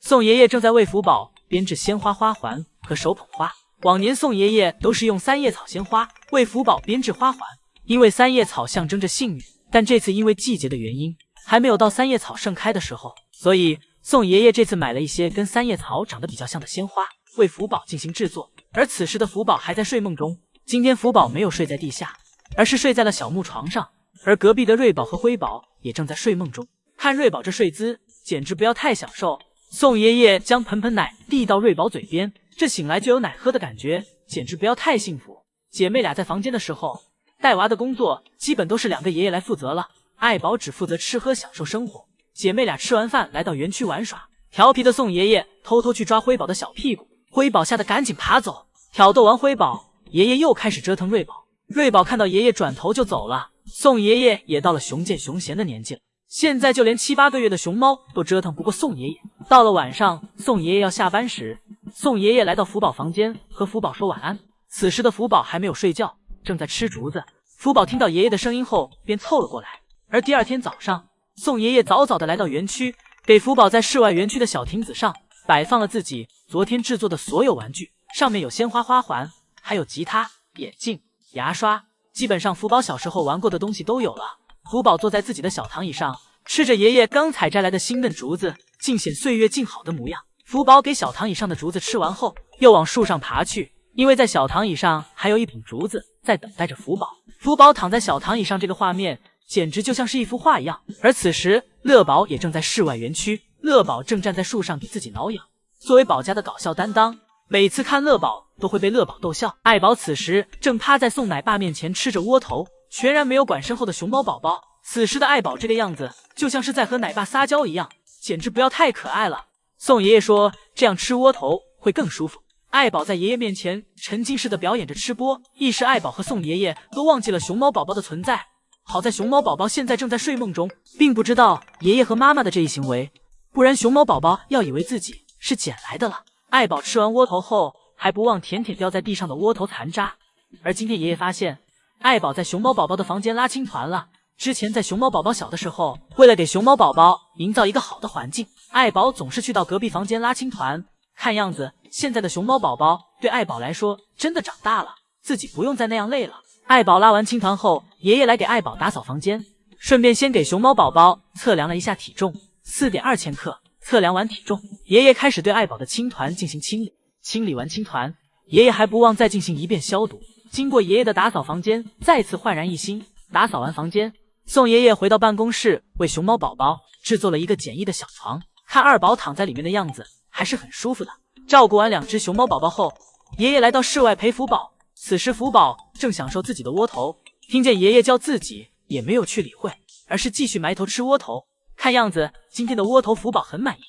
宋爷爷正在为福宝编制鲜花花环和手捧花。往年宋爷爷都是用三叶草鲜花为福宝编制花环，因为三叶草象征着幸运，但这次因为季节的原因，还没有到三叶草盛开的时候，所以宋爷爷这次买了一些跟三叶草长得比较像的鲜花，为福宝进行制作。而此时的福宝还在睡梦中。今天福宝没有睡在地下，而是睡在了小木床上，而隔壁的瑞宝和辉宝也正在睡梦中。看瑞宝这睡姿，简直不要太享受。宋爷爷将盆盆奶递到瑞宝嘴边，这醒来就有奶喝的感觉，简直不要太幸福。姐妹俩在房间的时候，带娃的工作基本都是2个爷爷来负责了，爱宝只负责吃喝享受生活。姐妹俩吃完饭来到园区玩耍，调皮的宋爷爷偷偷去抓辉宝的小屁股，辉宝吓得赶紧爬走。挑逗完辉宝，爷爷又开始折腾瑞宝。瑞宝看到爷爷转头就走了。宋爷爷也到了雄健雄贤的年纪了，现在就连7、8个月的熊猫都折腾不过宋爷爷。到了晚上，宋爷爷要下班时，宋爷爷来到福宝房间和福宝说晚安。此时的福宝还没有睡觉，正在吃竹子。福宝听到爷爷的声音后便凑了过来。而第二天早上，宋爷爷早早的来到园区，给福宝在室外园区的小亭子上摆放了自己昨天制作的所有玩具，上面有鲜花花环，还有吉他、眼镜、牙刷，基本上福宝小时候玩过的东西都有了。福宝坐在自己的小躺椅上，吃着爷爷刚采摘来的新嫩竹子，尽显岁月静好的模样。福宝给小躺椅上的竹子吃完后，又往树上爬去，因为在小躺椅上还有一捧竹子在等待着福宝。福宝躺在小躺椅上，这个画面简直就像是一幅画一样。而此时乐宝也正在室外园区，乐宝正站在树上给自己挠痒。作为宝家的搞笑担当，每次看乐宝都会被乐宝逗笑。爱宝此时正趴在宋奶爸面前吃着窝头，全然没有管身后的熊猫宝宝。此时的爱宝这个样子，就像是在和奶爸撒娇一样，简直不要太可爱了。宋爷爷说这样吃窝头会更舒服。爱宝在爷爷面前沉浸式的表演着吃播，一时爱宝和宋爷爷都忘记了熊猫宝宝的存在。好在熊猫宝宝现在正在睡梦中，并不知道爷爷和妈妈的这一行为，不然熊猫宝宝要以为自己是捡来的了。爱宝吃完窝头后，还不忘舔舔掉在地上的窝头残渣。而今天爷爷发现爱宝在熊猫宝宝的房间拉青团了。之前在熊猫宝宝小的时候，为了给熊猫宝宝营造一个好的环境，爱宝总是去到隔壁房间拉青团。看样子现在的熊猫宝宝对爱宝来说真的长大了，自己不用再那样累了。爱宝拉完青团后，爷爷来给爱宝打扫房间，顺便先给熊猫宝宝测量了一下体重， 4.2千克。测量完体重，爷爷开始对爱宝的青团进行清理。清理完青团，爷爷还不忘再进行一遍消毒。经过爷爷的打扫，房间再次焕然一新。打扫完房间，宋爷爷回到办公室，为熊猫宝宝制作了一个简易的小床。看二宝躺在里面的样子，还是很舒服的。照顾完2只熊猫宝宝后，爷爷来到室外陪福宝。此时福宝正享受自己的窝头，听见爷爷叫自己，也没有去理会，而是继续埋头吃窝头。看样子今天的窝头福宝很满意。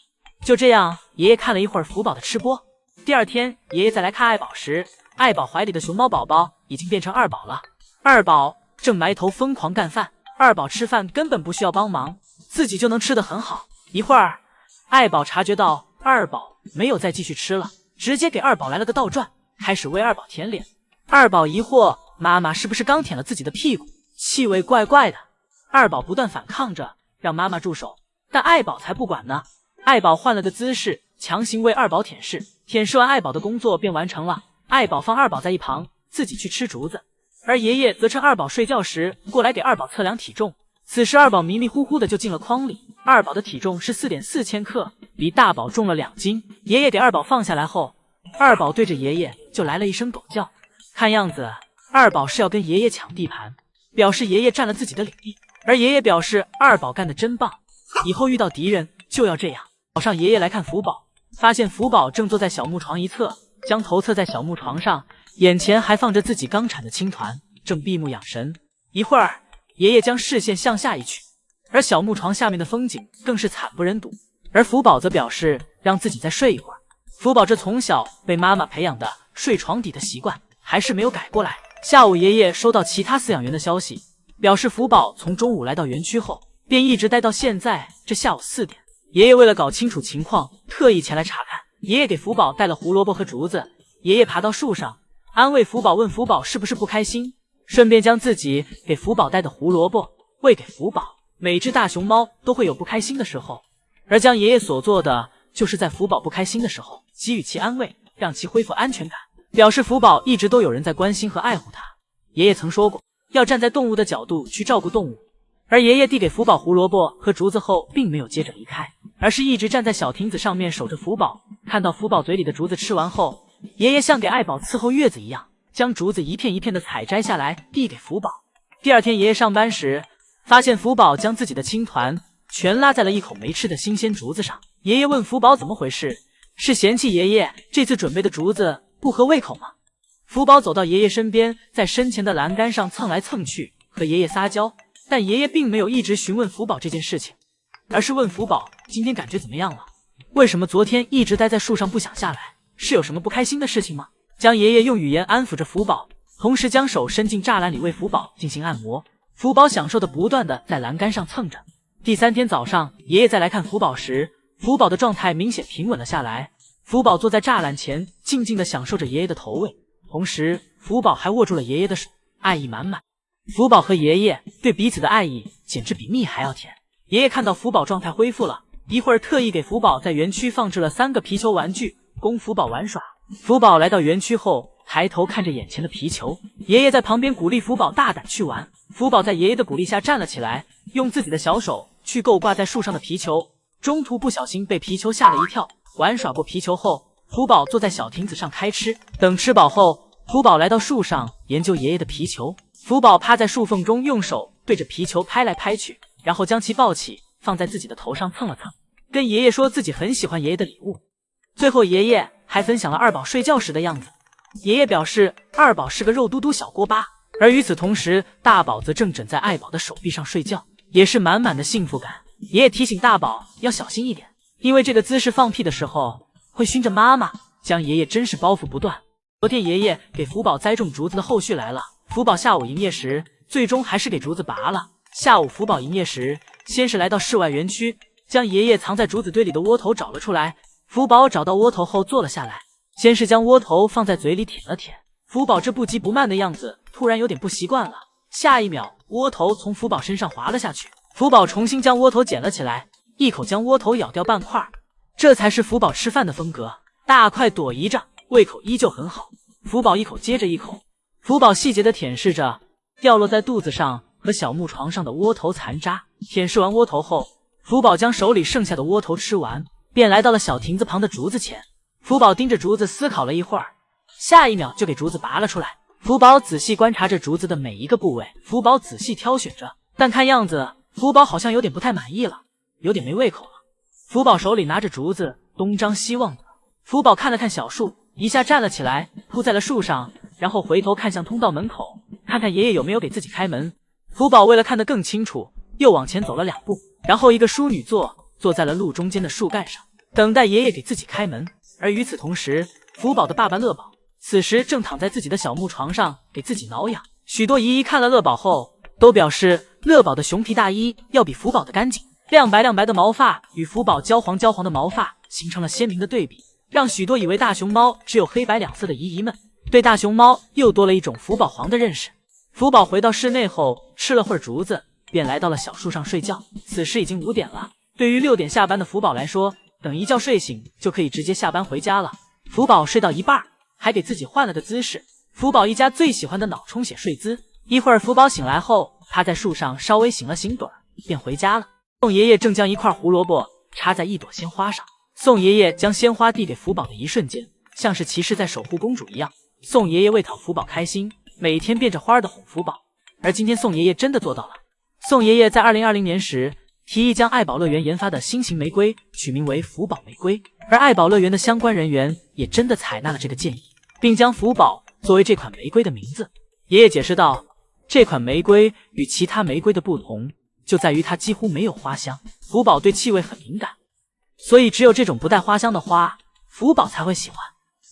就这样，爷爷看了一会儿福宝的吃播。第二天，爷爷再来看爱宝时，爱宝怀里的熊猫宝宝已经变成二宝了。二宝正埋头疯狂干饭，二宝吃饭根本不需要帮忙，自己就能吃得很好。一会儿，爱宝察觉到二宝没有再继续吃了，直接给二宝来了个倒转，开始喂二宝舔脸。二宝疑惑，妈妈是不是刚舔了自己的屁股，气味怪怪的。二宝不断反抗着，让妈妈住手，但爱宝才不管呢。爱宝换了个姿势，强行为二宝舔舐。舔舐完，爱宝的工作便完成了。爱宝放二宝在一旁，自己去吃竹子。而爷爷则趁二宝睡觉时过来给二宝测量体重。此时二宝迷迷糊糊的就进了筐里。二宝的体重是 4.4千克，比大宝重了2斤。爷爷给二宝放下来后，二宝对着爷爷就来了一声狗叫。看样子二宝是要跟爷爷抢地盘，表示爷爷占了自己的领地。而爷爷表示二宝干得真棒，以后遇到敌人就要这样。早上爷爷来看福宝，发现福宝正坐在小木床一侧，将头侧在小木床上，眼前还放着自己刚产的青团，正闭目养神。一会儿，爷爷将视线向下一取，而小木床下面的风景更是惨不忍睹。而福宝则表示让自己再睡一会儿。福宝这从小被妈妈培养的睡床底的习惯还是没有改过来。下午爷爷收到其他饲养员的消息，表示福宝从中午来到园区后便一直待到现在这下午4点。爷爷为了搞清楚情况，特意前来查看。爷爷给福宝带了胡萝卜和竹子。爷爷爬到树上安慰福宝，问福宝是不是不开心，顺便将自己给福宝带的胡萝卜喂给福宝。每只大熊猫都会有不开心的时候，而将爷爷所做的就是在福宝不开心的时候给予其安慰，让其恢复安全感，表示福宝一直都有人在关心和爱护他。爷爷曾说过，要站在动物的角度去照顾动物。而爷爷递给福宝胡萝卜和竹子后，并没有接着离开，而是一直站在小亭子上面守着福宝。看到福宝嘴里的竹子吃完后，爷爷像给爱宝伺候月子一样，将竹子一片一片的采摘下来递给福宝。第二天爷爷上班时，发现福宝将自己的青团全拉在了一口没吃的新鲜竹子上。爷爷问福宝怎么回事，是嫌弃爷爷这次准备的竹子不合胃口吗？福宝走到爷爷身边，在身前的栏杆上蹭来蹭去，和爷爷撒娇。但爷爷并没有一直询问福宝这件事情，而是问福宝今天感觉怎么样了？为什么昨天一直待在树上不想下来？是有什么不开心的事情吗？将爷爷用语言安抚着福宝，同时将手伸进栅栏里为福宝进行按摩。福宝享受的不断的在栏杆上蹭着。第三天早上，爷爷再来看福宝时，福宝的状态明显平稳了下来。福宝坐在栅栏前，静静的享受着爷爷的投喂，同时福宝还握住了爷爷的手，爱意满满。福宝和爷爷对彼此的爱意简直比蜜还要甜。爷爷看到福宝状态恢复了，一会儿特意给福宝在园区放置了3个皮球玩具，供福宝玩耍。福宝来到园区后，抬头看着眼前的皮球，爷爷在旁边鼓励福宝大胆去玩。福宝在爷爷的鼓励下站了起来，用自己的小手去够挂在树上的皮球，中途不小心被皮球吓了一跳。玩耍过皮球后，福宝坐在小亭子上开吃。等吃饱后，福宝来到树上研究爷爷的皮球。福宝趴在树缝中，用手对着皮球拍来拍去，然后将其抱起，放在自己的头上蹭了蹭，跟爷爷说自己很喜欢爷爷的礼物。最后爷爷还分享了二宝睡觉时的样子。爷爷表示二宝是个肉嘟嘟小锅巴，而与此同时，大宝则正枕在爱宝的手臂上睡觉，也是满满的幸福感。爷爷提醒大宝要小心一点，因为这个姿势放屁的时候会熏着妈妈，将爷爷真是包袱不断。昨天爷爷给福宝栽种竹子的后续来了。福宝下午营业时，最终还是给竹子拔了。下午福宝营业时，先是来到室外园区，将爷爷藏在竹子堆里的窝头找了出来。福宝找到窝头后坐了下来，先是将窝头放在嘴里舔了舔。福宝这不急不慢的样子，突然有点不习惯了。下一秒，窝头从福宝身上滑了下去。福宝重新将窝头捡了起来，一口将窝头咬掉半块。这才是福宝吃饭的风格，大块朵颐着，胃口依旧很好。福宝一口接着一口。福宝细节地舔舐着掉落在肚子上和小木床上的窝头残渣。舔舐完窝头后，福宝将手里剩下的窝头吃完，便来到了小亭子旁的竹子前。福宝盯着竹子思考了一会儿，下一秒就给竹子拔了出来。福宝仔细观察着竹子的每一个部位，福宝仔细挑选着，但看样子福宝好像有点不太满意了，有点没胃口了。福宝手里拿着竹子，东张西望的。福宝看了看小树，一下站了起来，扑在了树上，然后回头看向通道门口，看看爷爷有没有给自己开门。福宝为了看得更清楚，又往前走了2步，然后一个淑女坐在了路中间的树干上，等待爷爷给自己开门。而与此同时，福宝的爸爸乐宝此时正躺在自己的小木床上给自己挠痒。许多姨姨看了乐宝后，都表示乐宝的熊皮大衣要比福宝的干净，亮白亮白的毛发与福宝焦黄焦黄的毛发形成了鲜明的对比，让许多以为大熊猫只有黑白2色的姨姨们对大熊猫又多了一种福宝黄的认识。福宝回到室内后，吃了会儿竹子，便来到了小树上睡觉。此时已经5点了，对于6点下班的福宝来说，等一觉睡醒就可以直接下班回家了。福宝睡到一半，还给自己换了个姿势，福宝一家最喜欢的脑充血睡姿。一会儿福宝醒来后，趴在树上稍微醒了醒盹儿，便回家了。宋爷爷正将一块胡萝卜插在一朵鲜花上，宋爷爷将鲜花递给福宝的一瞬间，像是骑士在守护公主一样。宋爷爷为讨福宝开心，每天变着花的哄福宝，而今天宋爷爷真的做到了。宋爷爷在2020年时提议将爱宝乐园研发的新型玫瑰取名为福宝玫瑰，而爱宝乐园的相关人员也真的采纳了这个建议，并将福宝作为这款玫瑰的名字。爷爷解释道，这款玫瑰与其他玫瑰的不同就在于它几乎没有花香，福宝对气味很敏感，所以只有这种不带花香的花福宝才会喜欢。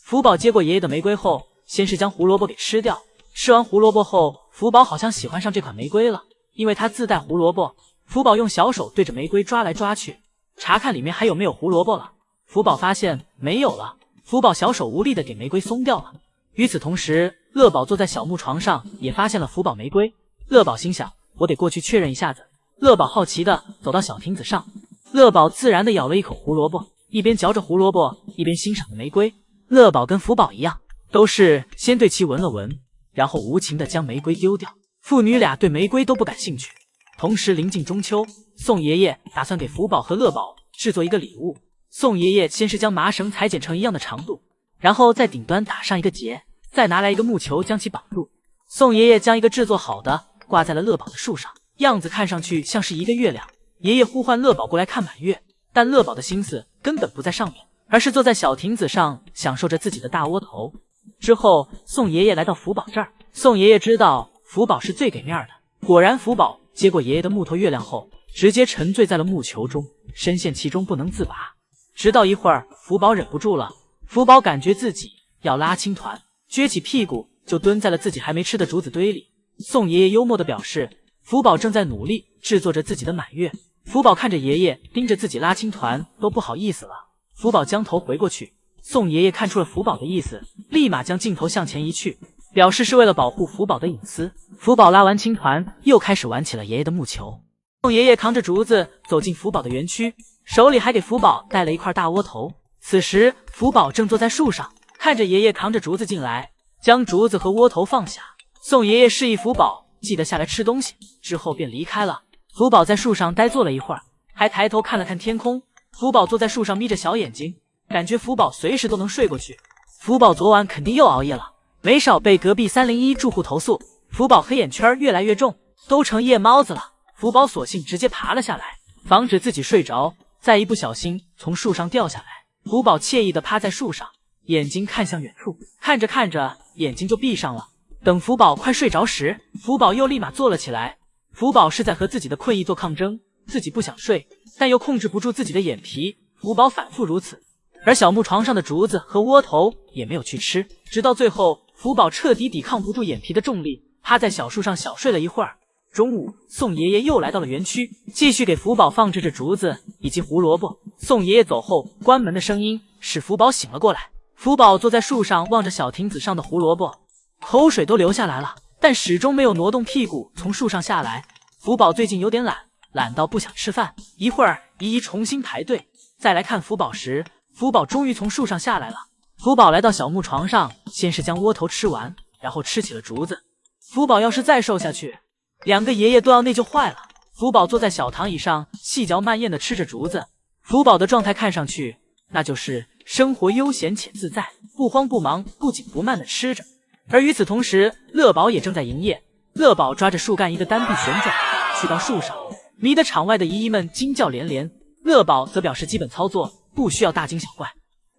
福宝接过爷爷的玫瑰后，先是将胡萝卜给吃掉，吃完胡萝卜后，福宝好像喜欢上这款玫瑰了，因为它自带胡萝卜。福宝用小手对着玫瑰抓来抓去，查看里面还有没有胡萝卜了。福宝发现没有了，福宝小手无力的给玫瑰松掉了。与此同时，乐宝坐在小木床上也发现了福宝玫瑰。乐宝心想，我得过去确认一下子。乐宝好奇的走到小亭子上，乐宝自然的咬了一口胡萝卜，一边嚼着胡萝卜，一边欣赏着玫瑰。乐宝跟福宝一样，都是先对其闻了闻，然后无情地将玫瑰丢掉。父女俩对玫瑰都不感兴趣。同时临近中秋，宋爷爷打算给福宝和乐宝制作一个礼物。宋爷爷先是将麻绳裁剪成一样的长度，然后在顶端打上一个结，再拿来一个木球将其绑住。宋爷爷将一个制作好的挂在了乐宝的树上，样子看上去像是一个月亮。爷爷呼唤乐宝过来看满月，但乐宝的心思根本不在上面，而是坐在小亭子上享受着自己的大窝头。之后宋爷爷来到福宝这儿，宋爷爷知道福宝是最给面的，果然福宝接过爷爷的木头月亮后，直接沉醉在了木球中，深陷其中不能自拔。直到一会儿福宝忍不住了，福宝感觉自己要拉青团，撅起屁股就蹲在了自己还没吃的竹子堆里。宋爷爷幽默地表示，福宝正在努力制作着自己的满月。福宝看着爷爷盯着自己拉青团都不好意思了，福宝将头回过去，宋爷爷看出了福宝的意思，立马将镜头向前移去，表示是为了保护福宝的隐私。福宝拉完青团又开始玩起了爷爷的木球。宋爷爷扛着竹子走进福宝的园区，手里还给福宝带了一块大窝头。此时福宝正坐在树上，看着爷爷扛着竹子进来，将竹子和窝头放下。宋爷爷示意福宝记得下来吃东西，之后便离开了。福宝在树上呆坐了一会儿，还抬头看了看天空。福宝坐在树上眯着小眼睛，感觉福宝随时都能睡过去。福宝昨晚肯定又熬夜了，没少被隔壁301住户投诉。福宝黑眼圈越来越重，都成夜猫子了。福宝索性直接爬了下来，防止自己睡着，再一不小心从树上掉下来。福宝惬意地趴在树上，眼睛看向远处，看着看着眼睛就闭上了。等福宝快睡着时，福宝又立马坐了起来。福宝是在和自己的困意做抗争，自己不想睡，但又控制不住自己的眼皮。福宝反复如此，而小木床上的竹子和窝头也没有去吃，直到最后福宝彻底抵抗不住眼皮的重力，趴在小树上小睡了一会儿。中午，宋爷爷又来到了园区，继续给福宝放置着竹子以及胡萝卜。宋爷爷走后关门的声音使福宝醒了过来。福宝坐在树上望着小亭子上的胡萝卜，口水都流下来了，但始终没有挪动屁股从树上下来。福宝最近有点懒到不想吃饭。一会儿姨姨重新排队再来看福宝时，福宝终于从树上下来了。福宝来到小木床上，先是将窝头吃完，然后吃起了竹子。福宝要是再瘦下去，两个爷爷都要内疚坏了。福宝坐在小躺椅上细嚼慢咽地吃着竹子。福宝的状态看上去那就是生活悠闲且自在，不慌不忙不紧不慢地吃着。而与此同时，乐宝也正在营业。乐宝抓着树干一个单臂旋转，去到树上，迷得场外的姨姨们惊叫连连。乐宝则表示基本操作不需要大惊小怪。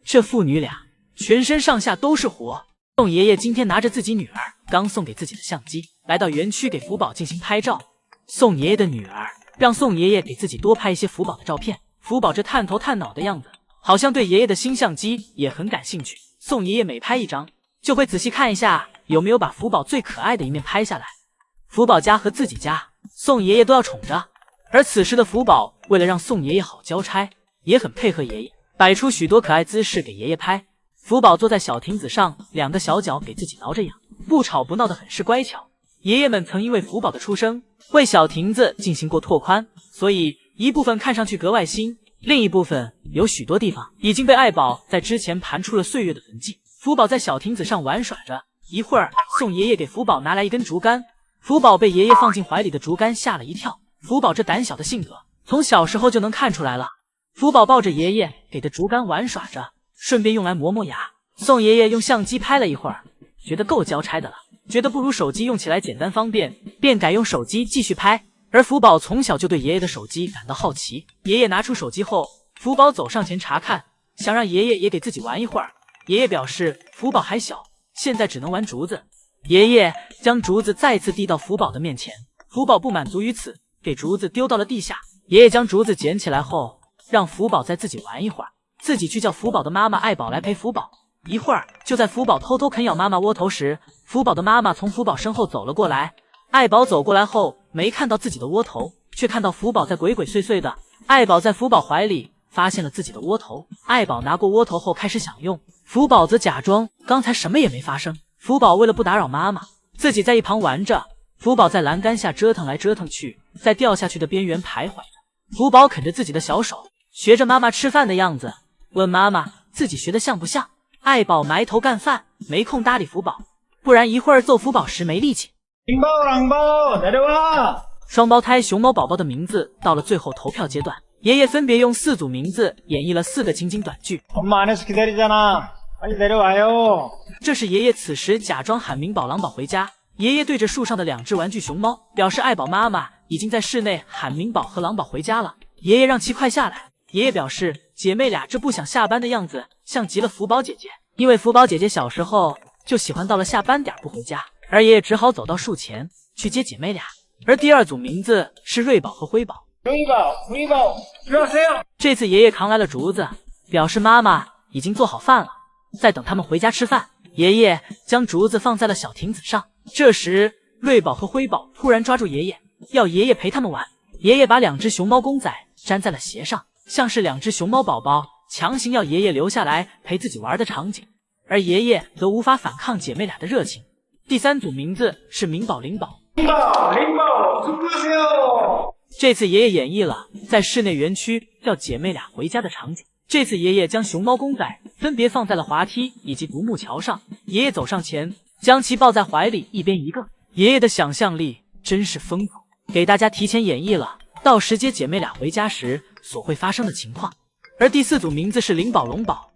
这父女俩全身上下都是活。宋爷爷今天拿着自己女儿刚送给自己的相机，来到园区给福宝进行拍照。宋爷爷的女儿让宋爷爷给自己多拍一些福宝的照片。福宝这探头探脑的样子，好像对爷爷的新相机也很感兴趣。宋爷爷每拍一张，就会仔细看一下有没有把福宝最可爱的一面拍下来。福宝家和自己家，宋爷爷都要宠着。而此时的福宝为了让宋爷爷好交差，也很配合爷爷，摆出许多可爱姿势给爷爷拍。福宝坐在小亭子上，两个小脚给自己挠着痒，不吵不闹的很是乖巧。爷爷们曾因为福宝的出生为小亭子进行过拓宽，所以一部分看上去格外新，另一部分有许多地方已经被爱宝在之前盘出了岁月的痕迹。福宝在小亭子上玩耍着，一会儿宋爷爷给福宝拿来一根竹竿，福宝被爷爷放进怀里的竹竿吓了一跳。福宝这胆小的性格从小时候就能看出来了。福宝抱着爷爷给的竹竿玩耍着，顺便用来磨磨牙。宋爷爷用相机拍了一会儿，觉得够交差的了，觉得不如手机用起来简单方便，便改用手机继续拍。而福宝从小就对爷爷的手机感到好奇，爷爷拿出手机后，福宝走上前查看，想让爷爷也给自己玩一会儿。爷爷表示福宝还小，现在只能玩竹子。爷爷将竹子再次递到福宝的面前，福宝不满足于此，给竹子丢到了地下。爷爷将竹子捡起来后，让福宝再自己玩一会儿，自己去叫福宝的妈妈爱宝来陪福宝。一会儿，就在福宝偷偷啃咬妈妈窝头时，福宝的妈妈从福宝身后走了过来。爱宝走过来后，没看到自己的窝头，却看到福宝在鬼鬼祟祟的。爱宝在福宝怀里发现了自己的窝头，爱宝拿过窝头后开始享用，福宝则假装刚才什么也没发生。福宝为了不打扰妈妈，自己在一旁玩着。福宝在栏杆下折腾来折腾去，在掉下去的边缘徘徊着。福宝啃着自己的小手，学着妈妈吃饭的样子，问妈妈自己学的像不像。爱宝埋头干饭，没空搭理福宝，不然一会儿揍福宝时没力气。双胞胎熊猫宝宝的名字到了最后投票阶段，爷爷分别用4组名字演绎了4个情景短剧。这是爷爷此时假装喊明宝、狼宝回家。爷爷对着树上的2只玩具熊猫表示，爱宝妈妈已经在室内喊明宝和狼宝回家了，爷爷让其快下来。爷爷表示，姐妹俩这不想下班的样子像极了福宝姐姐，因为福宝姐姐小时候就喜欢到了下班点不回家，而爷爷只好走到树前去接姐妹俩。而第2组名字是瑞宝和辉宝。这次爷爷扛来了竹子，表示妈妈已经做好饭了，在等他们回家吃饭。爷爷将竹子放在了小亭子上，这时瑞宝和辉宝突然抓住爷爷，要爷爷陪他们玩。爷爷把2只熊猫公仔粘在了鞋上，像是2只熊猫宝宝强行要爷爷留下来陪自己玩的场景，而爷爷则无法反抗姐妹俩的热情。第3组名字是明宝、灵宝。这次爷爷演绎了在室内园区叫姐妹俩回家的场景。这次爷爷将熊猫公仔分别放在了滑梯以及独木桥上，爷爷走上前将其抱在怀里，一边一个。爷爷的想象力真是丰富，给大家提前演绎了到时接姐妹俩回家时所会发生的情况。而第4组名字是灵宝、龙宝。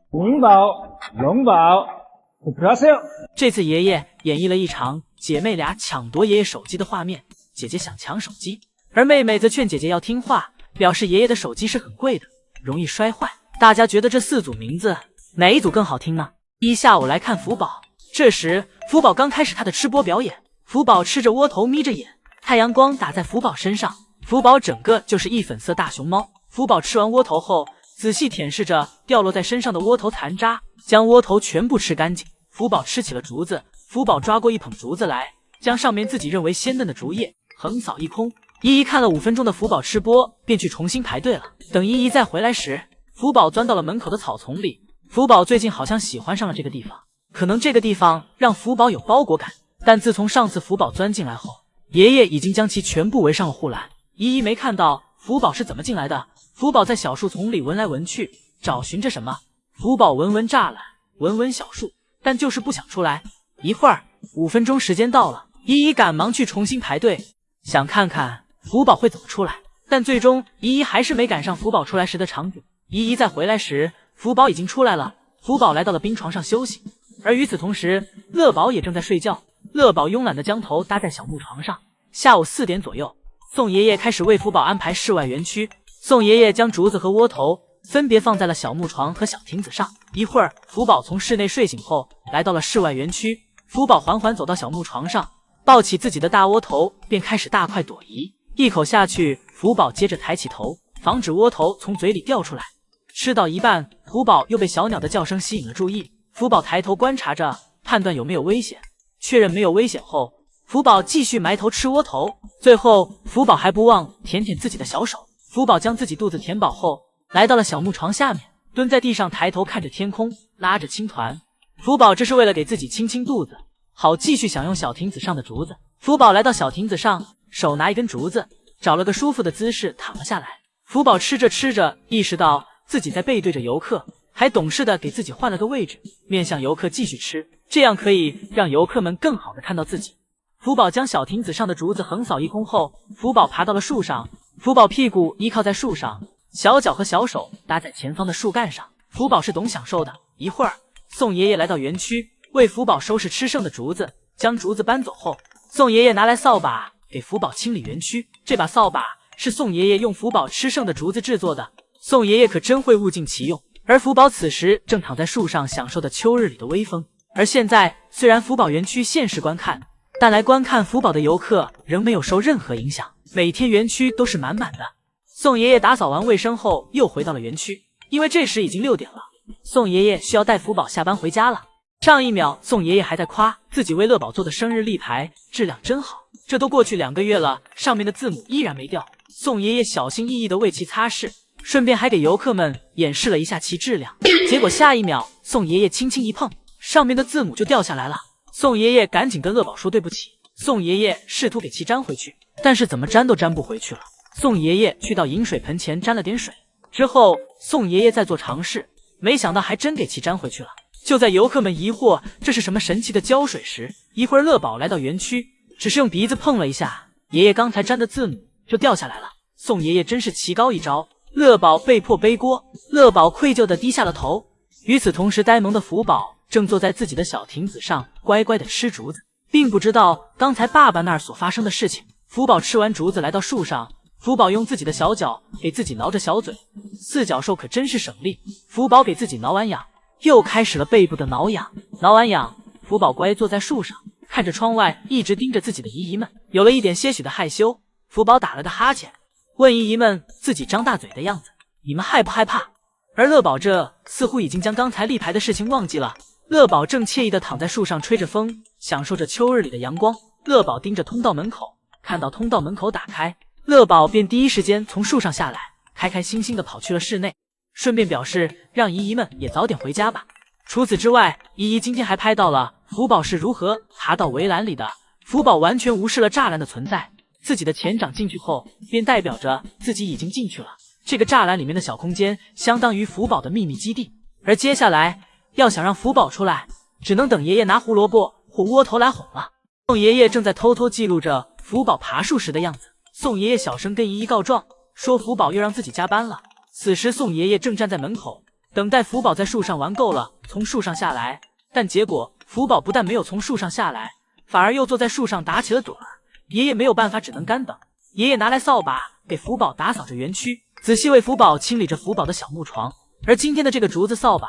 这次爷爷演绎了一场姐妹俩抢夺爷爷手机的画面，姐姐想抢手机，而妹妹则劝姐姐要听话，表示爷爷的手机是很贵的，容易摔坏。大家觉得这4组名字哪一组更好听呢？下午来看福宝，这时福宝刚开始他的吃播表演，福宝吃着窝头眯着眼，太阳光打在福宝身上，福宝整个就是一粉色大熊猫。福宝吃完窝头后，仔细舔舐着掉落在身上的窝头残渣，将窝头全部吃干净。福宝吃起了竹子，福宝抓过一捧竹子来，将上面自己认为鲜嫩的竹叶横扫一空。依依看了5分钟的福宝吃播，便去重新排队了。等依依再回来时，福宝钻到了门口的草丛里。福宝最近好像喜欢上了这个地方，可能这个地方让福宝有包裹感。但自从上次福宝钻进来后，爷爷已经将其全部围上了护栏。依依没看到福宝是怎么进来的。福宝在小树丛里闻来闻去，找寻着什么。福宝闻闻栅栏，闻闻小树，但就是不想出来。一会儿5分钟时间到了，依依赶忙去重新排队，想看看福宝会怎么出来。但最终依依还是没赶上福宝出来时的场景。依依再回来时，福宝已经出来了。福宝来到了冰床上休息，而与此同时，乐宝也正在睡觉。乐宝慵懒地将头搭在小木床上。下午4点左右，宋爷爷开始为福宝安排室外园区。宋爷爷将竹子和窝头分别放在了小木床和小亭子上。一会儿，福宝从室内睡醒后，来到了室外园区。福宝缓缓走到小木床上，抱起自己的大窝头，便开始大快朵颐。一口下去，福宝接着抬起头，防止窝头从嘴里掉出来。吃到一半，福宝又被小鸟的叫声吸引了注意。福宝抬头观察着，判断有没有危险。确认没有危险后，福宝继续埋头吃窝头。最后，福宝还不忘舔舔自己的小手。福宝将自己肚子填饱后，来到了小木床下面，蹲在地上抬头看着天空，拉着青团。福宝这是为了给自己清清肚子，好继续享用小亭子上的竹子。福宝来到小亭子上，手拿一根竹子，找了个舒服的姿势躺了下来。福宝吃着吃着，意识到自己在背对着游客，还懂事的给自己换了个位置，面向游客继续吃，这样可以让游客们更好的看到自己。福宝将小亭子上的竹子横扫一空后，福宝爬到了树上。福宝屁股依靠在树上，小脚和小手搭在前方的树干上。福宝是懂享受的。一会儿，宋爷爷来到园区，为福宝收拾吃剩的竹子。将竹子搬走后，宋爷爷拿来扫把给福宝清理园区。这把扫把是宋爷爷用福宝吃剩的竹子制作的。宋爷爷可真会物尽其用。而福宝此时正躺在树上享受的秋日里的微风。而现在，虽然福宝园区限时观看，但来观看福宝的游客仍没有受任何影响，每天园区都是满满的。宋爷爷打扫完卫生后又回到了园区，因为这时已经6点了，宋爷爷需要带福宝下班回家了。上一秒宋爷爷还在夸自己为乐宝做的生日立牌质量真好，这都过去2个月了，上面的字母依然没掉。宋爷爷小心翼翼地为其擦拭，顺便还给游客们演示了一下其质量。结果下一秒宋爷爷轻轻一碰，上面的字母就掉下来了。宋爷爷赶紧跟乐宝说对不起。宋爷爷试图给其粘回去，但是怎么粘都粘不回去了。宋爷爷去到饮水盆前沾了点水之后，宋爷爷再做尝试，没想到还真给其粘回去了。就在游客们疑惑这是什么神奇的胶水时，一会儿乐宝来到园区，只是用鼻子碰了一下爷爷刚才粘的字母就掉下来了。宋爷爷真是棋高一招，乐宝被迫背锅，乐宝愧疚地低下了头。与此同时，呆萌的福宝正坐在自己的小亭子上乖乖地吃竹子，并不知道刚才爸爸那儿所发生的事情。福宝吃完竹子来到树上，福宝用自己的小脚给自己挠着小嘴，四脚兽可真是省力。福宝给自己挠完痒，又开始了背部的挠痒。挠完痒，福宝乖坐在树上，看着窗外一直盯着自己的姨姨们，有了一点些许的害羞。福宝打了个哈欠，问姨姨们自己张大嘴的样子，你们害不害怕？而乐宝这似乎已经将刚才立牌的事情忘记了。乐宝正惬意地躺在树上吹着风，享受着秋日里的阳光。乐宝盯着通道门口，看到通道门口打开，乐宝便第一时间从树上下来，开开心心地跑去了室内，顺便表示让姨姨们也早点回家吧。除此之外，姨姨今天还拍到了福宝是如何爬到围栏里的。福宝完全无视了栅栏的存在，自己的前掌进去后，便代表着自己已经进去了。这个栅栏里面的小空间相当于福宝的秘密基地，而接下来要想让福宝出来，只能等爷爷拿胡萝卜或窝头来哄了。宋爷爷正在偷偷记录着福宝爬树时的样子。宋爷爷小声跟姨姨告状，说福宝又让自己加班了。此时宋爷爷正站在门口，等待福宝在树上玩够了从树上下来，但结果福宝不但没有从树上下来，反而又坐在树上打起了盹儿。爷爷没有办法，只能干等。爷爷拿来扫把给福宝打扫着园区，仔细为福宝清理着福宝的小木床。而今天的这个竹子扫把，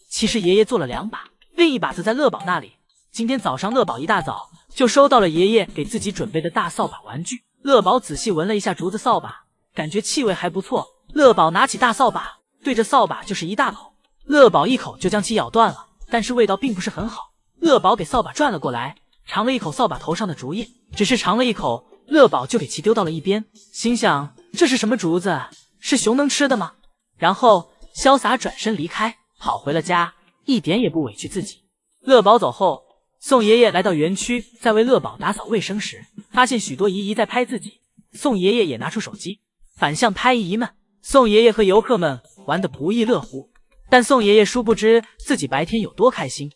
其实爷爷做了2把，另一把则在乐宝那里。今天早上乐宝一大早就收到了爷爷给自己准备的大扫把玩具。乐宝仔细闻了一下竹子扫把，感觉气味还不错。乐宝拿起大扫把，对着扫把就是一大口。乐宝一口就将其咬断了，但是味道并不是很好。乐宝给扫把转了过来，尝了一口扫把头上的竹叶，只是尝了一口，乐宝就给其丢到了一边，心想这是什么竹子？是熊能吃的吗？然后潇洒转身离开，跑回了家，一点也不委屈自己。乐宝走后，宋爷爷来到园区，在为乐宝打扫卫生时，发现许多姨姨在拍自己。宋爷爷也拿出手机，反向拍姨姨们。宋爷爷和游客们玩得不亦乐乎，但宋爷爷殊不知自己白天有多开心，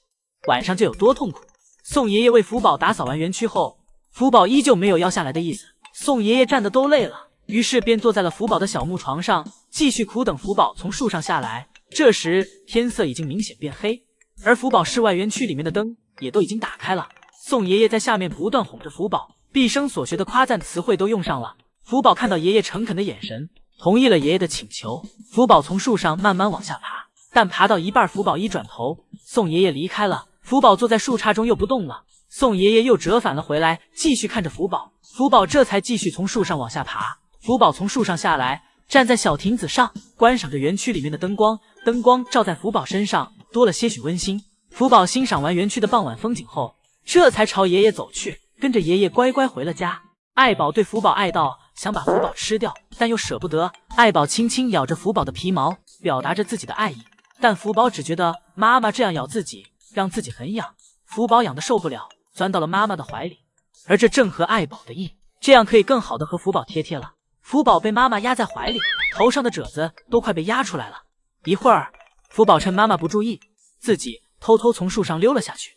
晚上就有多痛苦。宋爷爷为福宝打扫完园区后，福宝依旧没有要下来的意思。宋爷爷站得都累了，于是便坐在了福宝的小木床上，继续苦等福宝从树上下来。这时天色已经明显变黑，而福宝室外园区里面的灯也都已经打开了。宋爷爷在下面不断哄着福宝，毕生所学的夸赞词汇都用上了。福宝看到爷爷诚恳的眼神，同意了爷爷的请求。福宝从树上慢慢往下爬，但爬到一半，福宝一转头，宋爷爷离开了。福宝坐在树杈中又不动了，宋爷爷又折返了回来，继续看着福宝。福宝这才继续从树上往下爬。福宝从树上下来，站在小亭子上，观赏着园区里面的灯光，灯光照在福宝身上，多了些许温馨。福宝欣赏完园区的傍晚风景后，这才朝爷爷走去，跟着爷爷乖乖回了家。爱宝对福宝爱到想把福宝吃掉，但又舍不得。爱宝轻轻咬着福宝的皮毛，表达着自己的爱意，但福宝只觉得妈妈这样咬自己，让自己很痒。福宝痒得受不了，钻到了妈妈的怀里，而这正合爱宝的意，这样可以更好的和福宝贴贴了。福宝被妈妈压在怀里，头上的褶子都快被压出来了。一会儿，福宝趁妈妈不注意，自己偷偷从树上溜了下去。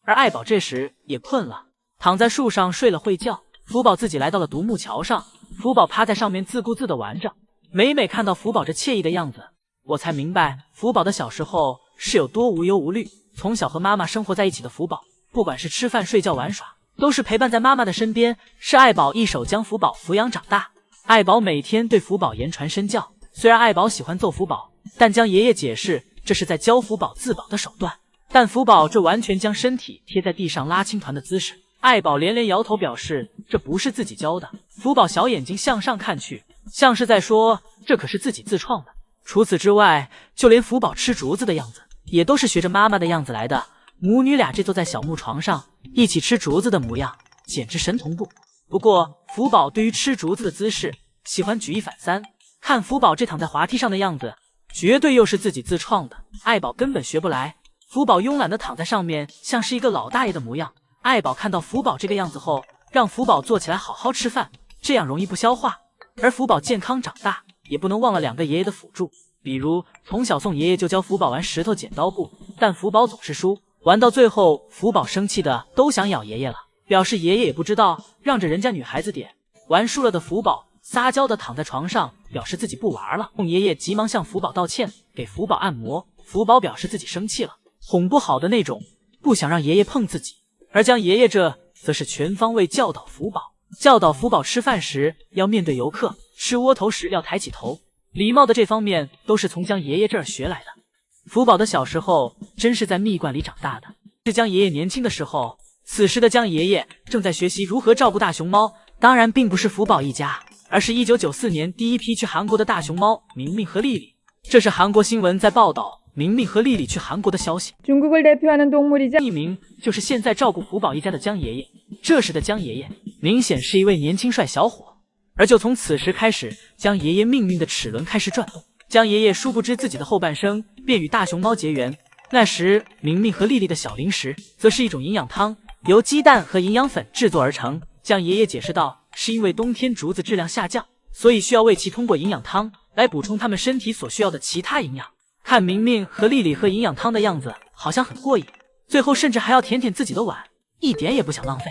而爱宝这时也困了，躺在树上睡了会觉。福宝自己来到了独木桥上，福宝趴在上面自顾自地玩着。每每看到福宝这惬意的样子，我才明白福宝的小时候是有多无忧无虑。从小和妈妈生活在一起的福宝，不管是吃饭、睡觉、玩耍，都是陪伴在妈妈的身边，是爱宝一手将福宝抚养长大。爱宝每天对福宝言传身教，虽然爱宝喜欢揍福宝，但将爷爷解释这是在教福宝自保的手段。但福宝这完全将身体贴在地上拉青团的姿势，爱宝连连摇头表示这不是自己教的。福宝小眼睛向上看去，像是在说这可是自己自创的。除此之外，就连福宝吃竹子的样子也都是学着妈妈的样子来的。母女俩这坐在小木床上一起吃竹子的模样简直神同步。不过福宝对于吃竹子的姿势喜欢举一反三，看福宝这躺在滑梯上的样子，绝对又是自己自创的，爱宝根本学不来。福宝慵懒地躺在上面，像是一个老大爷的模样。爱宝看到福宝这个样子后，让福宝坐起来好好吃饭，这样容易不消化。而福宝健康长大，也不能忘了2个爷爷的辅助。比如从小宋爷爷就教福宝玩石头剪刀布，但福宝总是输，玩到最后福宝生气的都想咬爷爷了，表示爷爷也不知道让着人家女孩子点。玩输了的福宝撒娇的躺在床上，表示自己不玩了。宋爷爷急忙向福宝道歉，给福宝按摩，福宝表示自己生气了，哄不好的那种，不想让爷爷碰自己。而江爷爷这则是全方位教导福宝，教导福宝吃饭时要面对游客，吃窝头时要抬起头，礼貌的这方面都是从江爷爷这儿学来的。福宝的小时候真是在蜜罐里长大的，是江爷爷年轻的时候。此时的江爷爷正在学习如何照顾大熊猫，当然并不是福宝一家，而是1994年第一批去韩国的大熊猫明明和丽丽。这是韩国新闻在报道明明和丽丽去韩国的消息。一名就是现在照顾福宝一家的江爷爷。这时的江爷爷明显是一位年轻帅小伙，而就从此时开始，江爷爷命运的齿轮开始转动。江爷爷殊不知自己的后半生便与大熊猫结缘。那时明明和丽丽的小零食则是一种营养汤，由鸡蛋和营养粉制作而成。江爷爷解释道，是因为冬天竹子质量下降，所以需要为其通过营养汤来补充他们身体所需要的其他营养。看明明和丽丽喝营养汤的样子好像很过瘾，最后甚至还要舔舔自己的碗，一点也不想浪费。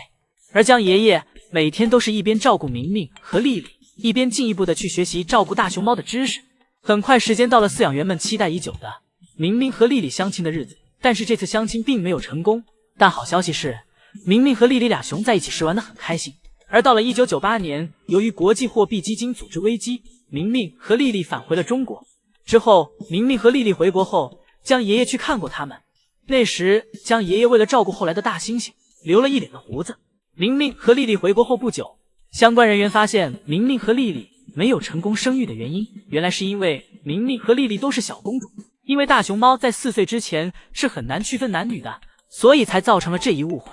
而江爷爷每天都是一边照顾明明和丽丽，一边进一步的去学习照顾大熊猫的知识。很快时间到了饲养员们期待已久的明明和丽丽相亲的日子，但是这次相亲并没有成功。但好消息是，明明和丽丽俩熊在一起时玩得很开心。而到了1998年，由于国际货币基金组织危机，明明和丽丽返回了中国。之后明明和丽丽回国后，江爷爷去看过他们。那时江爷爷为了照顾后来的大猩猩，留了一脸的胡子。明明和丽丽回国后不久，相关人员发现明明和丽丽没有成功生育的原因，原来是因为明明和丽丽都是小公主，因为大熊猫在4岁之前是很难区分男女的，所以才造成了这一误会。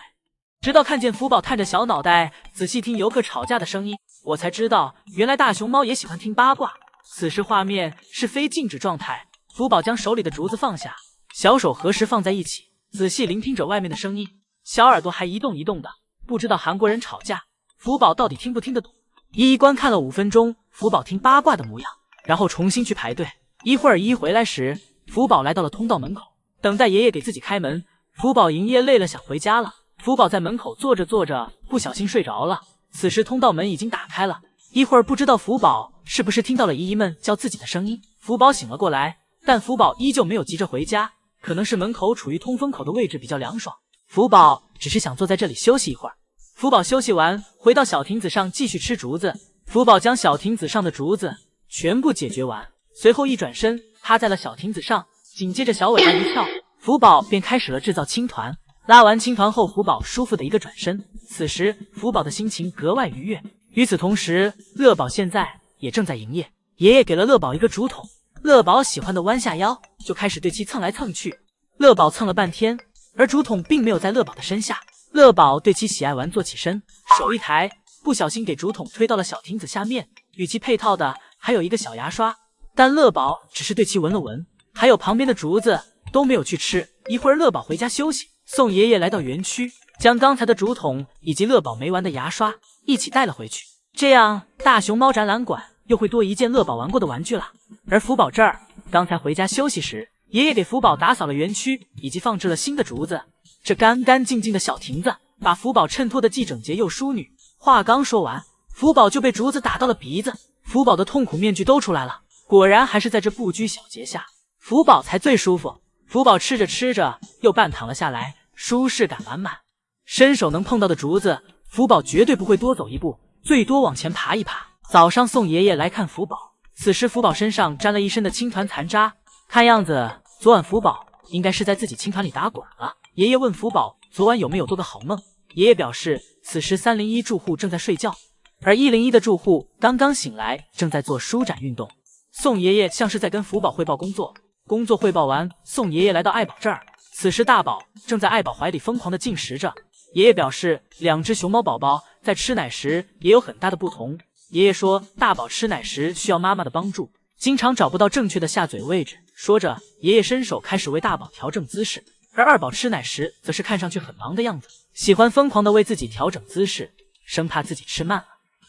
直到看见福宝探着小脑袋仔细听游客吵架的声音，我才知道原来大熊猫也喜欢听八卦。此时画面是非静止状态，福宝将手里的竹子放下，小手合十放在一起，仔细聆听着外面的声音，小耳朵还一动一动的，不知道韩国人吵架福宝到底听不听得懂。一一观看了5分钟福宝听八卦的模样，然后重新去排队。一会儿一回来时，福宝来到了通道门口，等待爷爷给自己开门。福宝营业累了想回家了，福宝在门口坐着坐着不小心睡着了。此时通道门已经打开了，一会儿不知道福宝是不是听到了姨姨们叫自己的声音，福宝醒了过来，但福宝依旧没有急着回家，可能是门口处于通风口的位置比较凉爽，福宝只是想坐在这里休息一会儿。福宝休息完回到小亭子上继续吃竹子，福宝将小亭子上的竹子全部解决完，随后一转身趴在了小亭子上，紧接着小尾巴一翘，福宝便开始了制造青团。拉完青团后，福宝舒服的一个转身，此时福宝的心情格外愉悦。与此同时，乐宝现在也正在营业，爷爷给了乐宝一个竹筒，乐宝喜欢的弯下腰就开始对其蹭来蹭去，乐宝蹭了半天，而竹筒并没有在乐宝的身下。乐宝对其喜爱玩坐起身，手一抬，不小心给竹筒推到了小亭子下面，与其配套的还有一个小牙刷，但乐宝只是对其闻了闻，还有旁边的竹子都没有去吃。一会儿乐宝回家休息，宋爷爷来到园区，将刚才的竹筒以及乐宝没玩的牙刷一起带了回去，这样大熊猫展览馆又会多一件乐宝玩过的玩具了。而福宝这儿刚才回家休息时，爷爷给福宝打扫了园区，以及放置了新的竹子。这干干净净的小亭子把福宝衬托的既整洁又淑女。话刚说完，福宝就被竹子打到了鼻子，福宝的痛苦面具都出来了。果然还是在这不拘小节下，福宝才最舒服。福宝吃着吃着又半躺了下来，舒适感满满。伸手能碰到的竹子，福宝绝对不会多走一步，最多往前爬一爬。早上宋爷爷来看福宝，此时福宝身上沾了一身的青团残渣，看样子昨晚福宝应该是在自己青团里打滚了。爷爷问福宝昨晚有没有做个好梦，爷爷表示此时301住户正在睡觉，而101的住户刚刚醒来，正在做舒展运动。宋爷爷像是在跟福宝汇报工作，工作汇报完，宋爷爷来到爱宝这儿，此时大宝正在爱宝怀里疯狂的进食着。爷爷表示2只熊猫宝宝在吃奶时也有很大的不同。爷爷说大宝吃奶时需要妈妈的帮助，经常找不到正确的下嘴位置。说着，爷爷伸手开始为大宝调整姿势，而二宝吃奶时则是看上去很忙的样子，喜欢疯狂的为自己调整姿势，生怕自己吃慢了。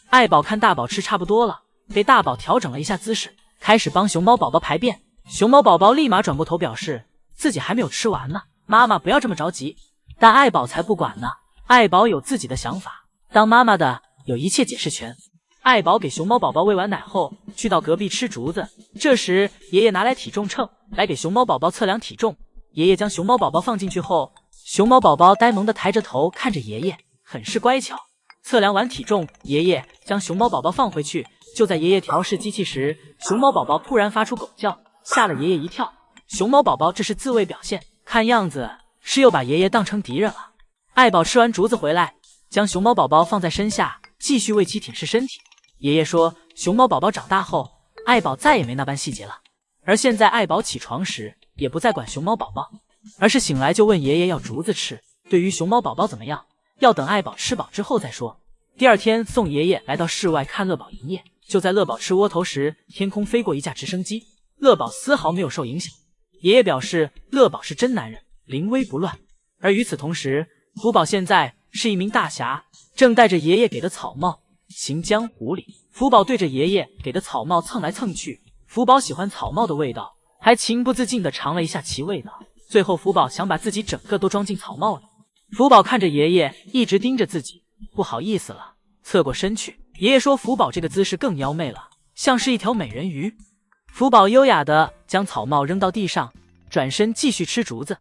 爱宝看大宝吃差不多了，给大宝调整了一下姿势，开始帮熊猫宝宝排便。熊猫宝宝立马转过头表示自己还没有吃完呢，妈妈不要这么着急。但爱宝才不管呢，爱宝有自己的想法，当妈妈的有一切解释权。爱宝给熊猫宝宝喂完奶后，去到隔壁吃竹子。这时爷爷拿来体重秤来给熊猫宝宝测量体重。爷爷将熊猫宝宝放进去后，熊猫宝宝呆萌地抬着头看着爷爷，很是乖巧。测量完体重，爷爷将熊猫宝宝放回去。就在爷爷调试机器时，熊猫宝宝突然发出狗叫，吓了爷爷一跳。熊猫宝宝这是自卫表现，看样子是又把爷爷当成敌人了。爱宝吃完竹子回来，将熊猫宝宝放在身下，继续为其舔舐身体。爷爷说，熊猫宝宝长大后，爱宝再也没那般细节了。而现在爱宝起床时，也不再管熊猫宝宝，而是醒来就问爷爷要竹子吃。对于熊猫宝宝怎么样，要等爱宝吃饱之后再说。第二天，宋爷爷来到室外看乐宝营业。就在乐宝吃窝头时，天空飞过一架直升机，乐宝丝毫没有受影响。爷爷表示，乐宝是真男人，临危不乱。而与此同时，福宝现在是一名大侠，正戴着爷爷给的草帽行江湖里。福宝对着爷爷给的草帽蹭来蹭去，福宝喜欢草帽的味道，还情不自禁地尝了一下其味道。最后福宝想把自己整个都装进草帽里。福宝看着爷爷一直盯着自己，不好意思了，侧过身去。爷爷说福宝这个姿势更妖媚了，像是一条美人鱼。福宝优雅地将草帽扔到地上，转身继续吃竹子。